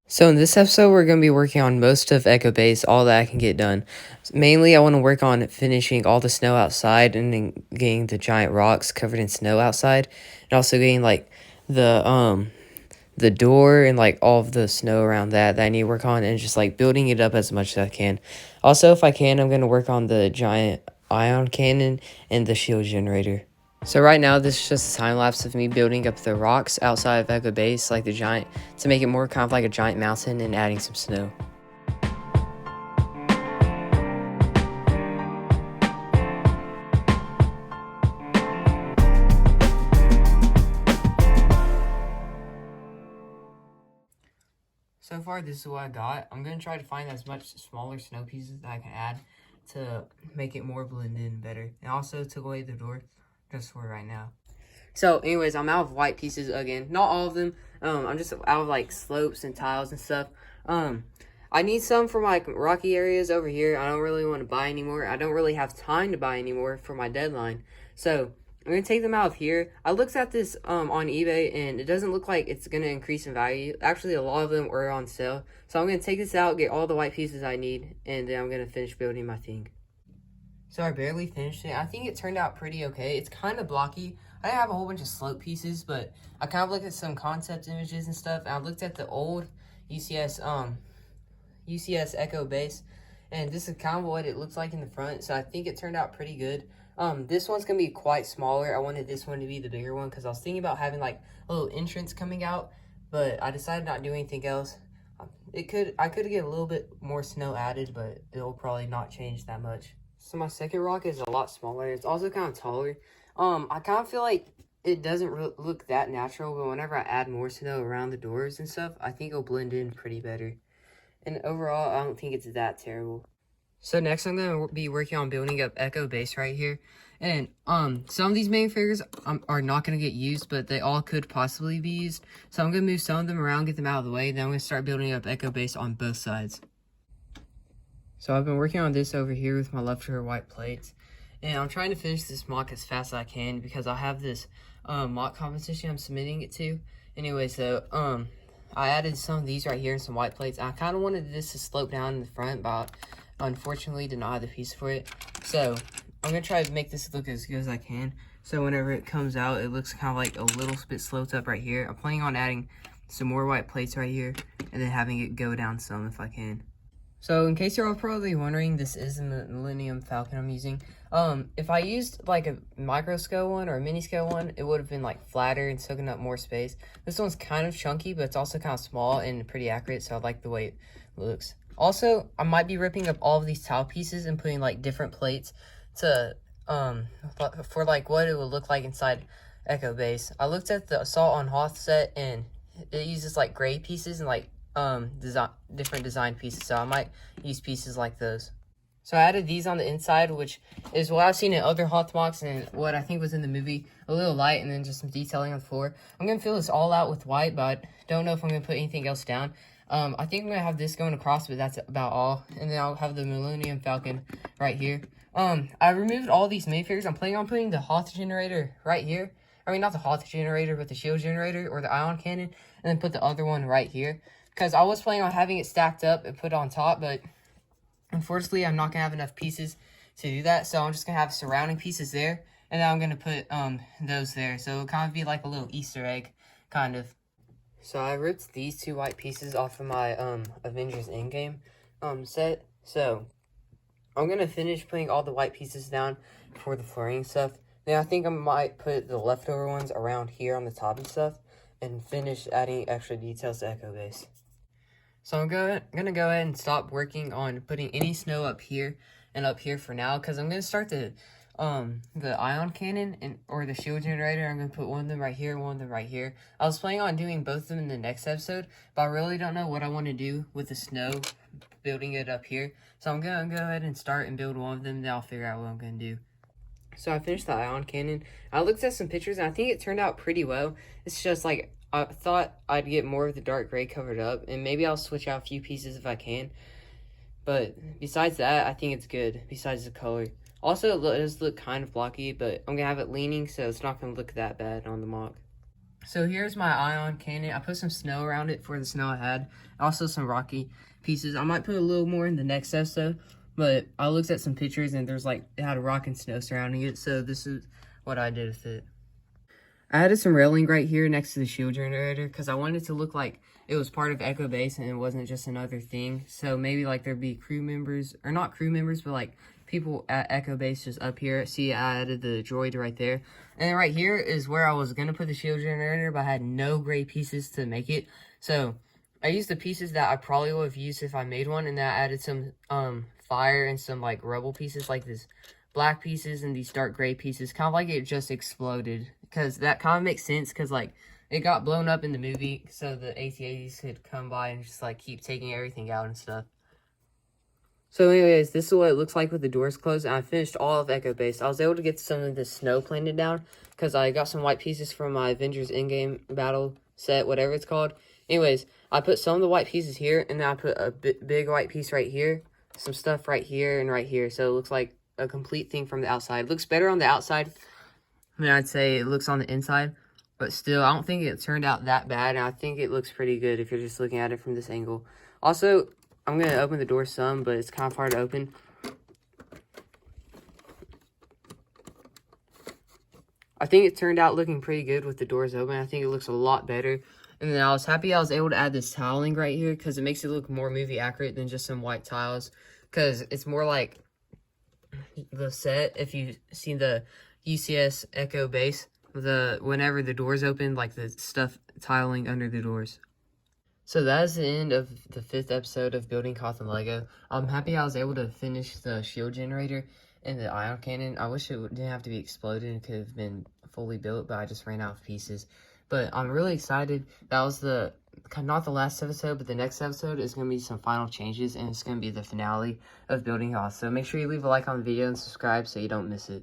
So in this episode, we're going to be working on most of Echo Base, all that I can get done. Mainly, I want to work on finishing all the snow outside and then getting the giant rocks covered in snow outside. And also getting, like, the door and, like, all of the snow around that I need to work on. And just, like, building it up as much as I can. Also, if I can, I'm going to work on the giant ion cannon and the shield generator. So right now, this is just a time lapse of me building up the rocks outside of Echo Base, like the giant, to make it more kind of like a giant mountain and adding some snow. So far, this is what I got. I'm going to try to find as much smaller snow pieces that I can add to make it more blend in better. And also took away the door just for right now. So anyways, I'm out of white pieces again. Not all of them. I'm just out of like slopes and tiles and stuff. I need some for my rocky areas over here. I don't really want to buy anymore. I don't really have time to buy anymore for my deadline. So I'm going to take them out of here. I looked at this on eBay, and it doesn't look like it's going to increase in value. Actually, a lot of them are on sale. So I'm going to take this out, get all the white pieces I need, and then I'm going to finish building my thing. So I barely finished it. I think it turned out pretty okay. It's kind of blocky. I didn't have a whole bunch of slope pieces, but I kind of looked at some concept images and stuff, and I looked at the old UCS Echo Base, and this is kind of what it looks like in the front, so I think it turned out pretty good. This one's going to be quite smaller. I wanted this one to be the bigger one, because I was thinking about having, like, a little entrance coming out, but I decided not to do anything else. I could get a little bit more snow added, but it'll probably not change that much. So my second rock is a lot smaller. It's also kind of taller. I kind of feel like it doesn't look that natural, but whenever I add more snow around the doors and stuff, I think it'll blend in pretty better. And overall, I don't think it's that terrible. So next, I'm going to be working on building up Echo Base right here. And some of these minifigures are not going to get used, but they all could possibly be used. So I'm going to move some of them around, get them out of the way, then I'm going to start building up Echo Base on both sides. So I've been working on this over here with my leftover white plates. And I'm trying to finish this mock as fast as I can because I have this mock competition I'm submitting it to. Anyway, so I added some of these right here and some white plates. I kind of wanted this to slope down in the front, but unfortunately did not have the piece for it. So I'm going to try to make this look as good as I can. So whenever it comes out, it looks kind of like a little bit sloped up right here. I'm planning on adding some more white plates right here and then having it go down some if I can. So in case you're all probably wondering, this is the Millennium Falcon I'm using. If I used like a micro scale one or a mini scale one, it would have been like flatter and soaking up more space. This one's kind of chunky, but it's also kind of small and pretty accurate, so I like the way it looks. Also, I might be ripping up all of these tile pieces and putting like different plates to for like what it would look like inside Echo Base. I looked at the Assault on Hoth set, and it uses like gray pieces and like different design pieces, so I might use pieces like those. So I added these on the inside, which is what I've seen in other Hoth mocks and what I think was in the movie. A little light and then just some detailing on the floor. I'm going to fill this all out with white, but I don't know if I'm going to put anything else down. I think I'm going to have this going across, but that's about all. And then I'll have the Millennium Falcon right here. I removed all these minifigures. I'm planning on putting the Hoth generator right here. I mean, not the Hoth generator, but the shield generator or the ion cannon. And then put the other one right here. Because I was planning on having it stacked up and put on top, but unfortunately, I'm not going to have enough pieces to do that. So I'm just going to have surrounding pieces there, and then I'm going to put those there. So it'll kind of be like a little Easter egg, kind of. So I ripped these two white pieces off of my Avengers Endgame set. So I'm going to finish putting all the white pieces down for the flooring stuff. Then I think I might put the leftover ones around here on the top and stuff, and finish adding extra details to Echo Base. So I'm going to go ahead and stop working on putting any snow up here and up here for now, because I'm going to start the ion cannon or the shield generator. I'm going to put one of them right here, one of them right here. I was planning on doing both of them in the next episode, but I really don't know what I want to do with the snow, building it up here. So I'm going to go ahead and start and build one of them, then I'll figure out what I'm going to do. So I finished the ion cannon. I looked at some pictures, and I think it turned out pretty well. It's just like I thought I'd get more of the dark gray covered up, and maybe I'll switch out a few pieces if I can. But besides that, I think it's good, besides the color. Also, it does look kind of blocky, but I'm going to have it leaning, so it's not going to look that bad on the mock. So here's my ion cannon. I put some snow around it for the snow I had. Also some rocky pieces. I might put a little more in the next episode, but I looked at some pictures and there's like, it had a rock and snow surrounding it. So this is what I did with it. I added some railing right here next to the shield generator because I wanted it to look like it was part of Echo Base and it wasn't just another thing. So maybe like there'd be crew members, or not crew members, but like people at Echo Base just up here. See, I added the droid right there. And then right here is where I was going to put the shield generator, but I had no gray pieces to make it. So I used the pieces that I probably would have used if I made one, and then I added some fire and some like rubble pieces, like this black pieces and these dark gray pieces, kind of like it just exploded. Because that kind of makes sense, because like it got blown up in the movie, so the AT-ATs could come by and just like keep taking everything out and stuff. So anyways, this is what it looks like with the doors closed, and I finished all of Echo Base. I was able to get some of the snow planted down, because I got some white pieces from my Avengers Endgame battle set, whatever it's called. Anyways, I put some of the white pieces here, and then I put a big white piece right here, some stuff right here and right here, so it looks like a complete thing from the outside. It looks better on the outside than I'd say it looks on the inside, but still, I don't think it turned out that bad, and I think it looks pretty good if you're just looking at it from this angle. Also, I'm going to open the door some, but it's kind of hard to open. I think it turned out looking pretty good with the doors open. I think it looks a lot better. And then I was happy I was able to add this tiling right here, because it makes it look more movie accurate than just some white tiles. Because it's more like the set, if you've seen the UCS Echo Base, whenever the doors open, like the stuff tiling under the doors. So that is the end of the 5th episode of building Hoth and Lego. I'm happy I was able to finish the shield generator and the ion cannon. I wish it didn't have to be exploded. It could have been fully built, but I just ran out of pieces. But I'm really excited. That was not the last episode, but the next episode is going to be some final changes, and it's going to be the finale of building Hoth. So make sure you leave a like on the video and subscribe so you don't miss it.